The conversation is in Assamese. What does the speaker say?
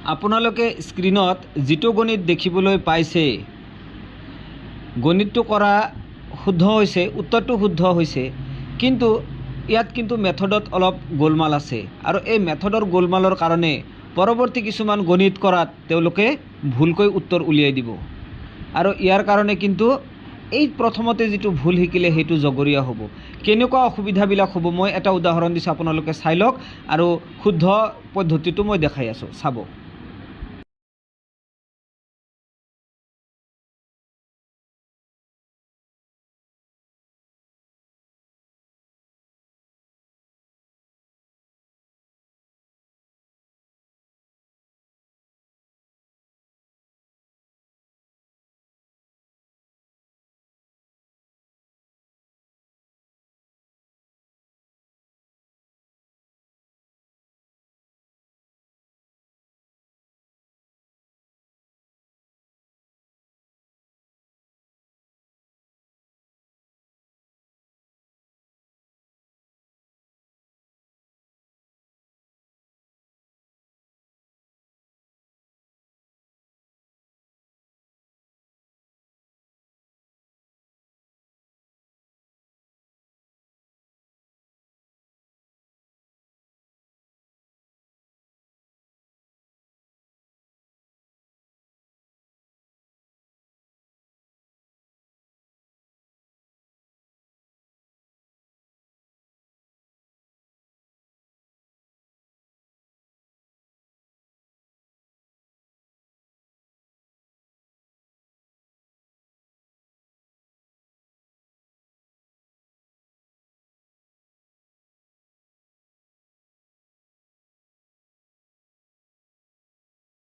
আপোনালোকে স্ক্ৰীনত যিটো গণিত দেখিবলৈ পাইছে, গণিতটো কৰা শুদ্ধ হৈছে, উত্তৰটো শুদ্ধ হৈছে, কিন্তু ইয়াত কিন্তু মেথডত অলপ গোলমাল আছে আৰু এই মেথডৰ গোলমালৰ কাৰণে পৰৱৰ্তী কিছুমান গণিত কৰাত তেওঁলোকে ভুলকৈ উত্তৰ উলিয়াই দিব আৰু ইয়াৰ কাৰণে কিন্তু এই প্ৰথমতে যিটো ভুল শিকিলে সেইটো জগৰীয়া হ'ব। কেনেকুৱা অসুবিধাবিলাক হ'ব মই এটা উদাহৰণ দিছোঁ, আপোনালোকে চাই লওক আৰু শুদ্ধ পদ্ধতিটো মই দেখাই আছোঁ, চাব।